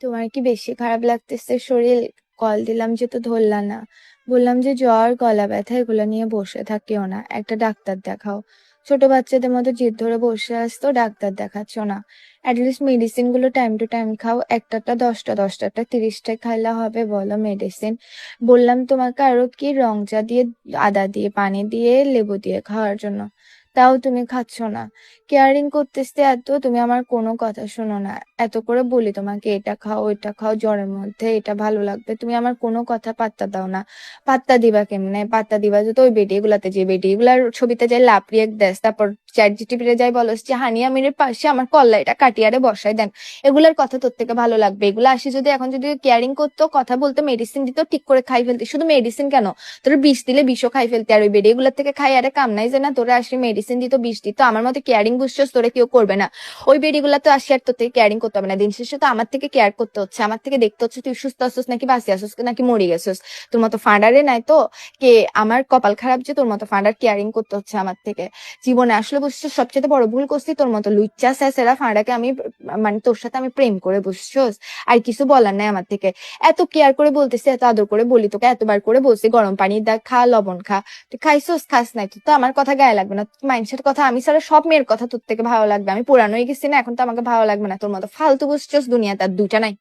তোমার কি বেশি খারাপ লাগতেছে শরীর? কল দিলাম যে তো ধরলা না। বললাম যে জ্বর গলা ব্যথা এগুলো নিয়ে বসে থাকিও না, একটা ডাক্তার দেখাও। ছোট বাচ্চাদের মতো জিদ ধরে বসে আসতো, ডাক্তার দেখাচ্ছ না। অ্যাটলিস্ট মেডিসিন গুলো টাইম টু টাইম খাও। একটাটা 10টা, 10টাটা 30টা খাইলে হবে বলো মেডিসিন? বললাম তোমাকে আরো কি রং চা দিয়ে, আদা দিয়ে, পানি দিয়ে, লেবু দিয়ে খাওয়ার জন্য, তাও তুমি খাচ্ছ না। কেয়ারিং করতেছে এত, তুমি আমার কোনো কথা শোনো না। এত করে বলি তোমাকে এটা খাও ওইটা খাও, জ্বরের মধ্যে এটা ভালো লাগবে, তুমি আমার কোনো কথা পাত্তা দাও না। পাত্তা দিবা কেমনে? পাত্তা দিবা যে তো ওই বেটি গুলাতে, যে বেটি গুলার ছবিতে যাই লাভ রিয়েক্ট দেশ, তারপর চ্যাট জিটিপিতে যাই বলস যে হানিয়া মিরের পাশে আমার কল্লা এটা কাটিয়ারে বসাই দেন। এগুলার কথা তোর থেকে ভালো লাগবে? এগুলো আসি যদি এখন যদি কেয়ারিং করতো, কথা বলতো, মেডিসিন দিত, ঠিক করে খাই ফেলতি। শুধু মেডিসিন কেন, তোর বিষ দিলে বিষও খাই ফেলতে। আর ওই বেডি এগুলোর থেকে খাই আরে কাম নাই যে না তোরা আসি মেডিসিন দিত, বিষ দিত, আমার মতো কেয়ারিং বুঝছস তোরা কেউ করবে না। ওই বেডি গুলা তো আসি আর তোর থেকে কেয়ারিং করতে হবে না, দিন শেষে তো আমার থেকে কেয়ার করতে হচ্ছে, আমার থেকে দেখতে হচ্ছে তুই সুস্থ আছিস নাকি বাঁচি আছিস নাকি মরে গেছিস। তোর মতো ফান্ডারে নাই তো কে, আমার কপাল খারাপ যে তোর মতো ফান্ডার কেয়ারিং করতে হচ্ছে আমার থেকে। জীবনে আসলে বুঝছস সবচেয়ে বড় ভুল করছি, তোর মতো লুচ্চা স্যাসেরা ফান্ডাকে আমি, মানে তোর সাথে আমি প্রেম করে বুঝছস। আর কিছু বলার নাই আমার থেকে। এত কেয়ার করে বলতেছি, এত আদর করে বলি তোকে, এতবার করে বলছি গরম পানি দা খা, লবণ খা, তুই খাইছোস খাস নাই, তুই তো আমার কথা গায়ে লাগবে না। মানুষের কথা আমি ছাড়া সব মেয়ের কথা তোর থেকে ভালো লাগবে। আমি পুরানো হয়ে গেছি না, এখন তো আমাকে ভালো লাগবে না তোর মতো ফালতু বুঝছস, দুনিয়াতে আর দুইটা নাই।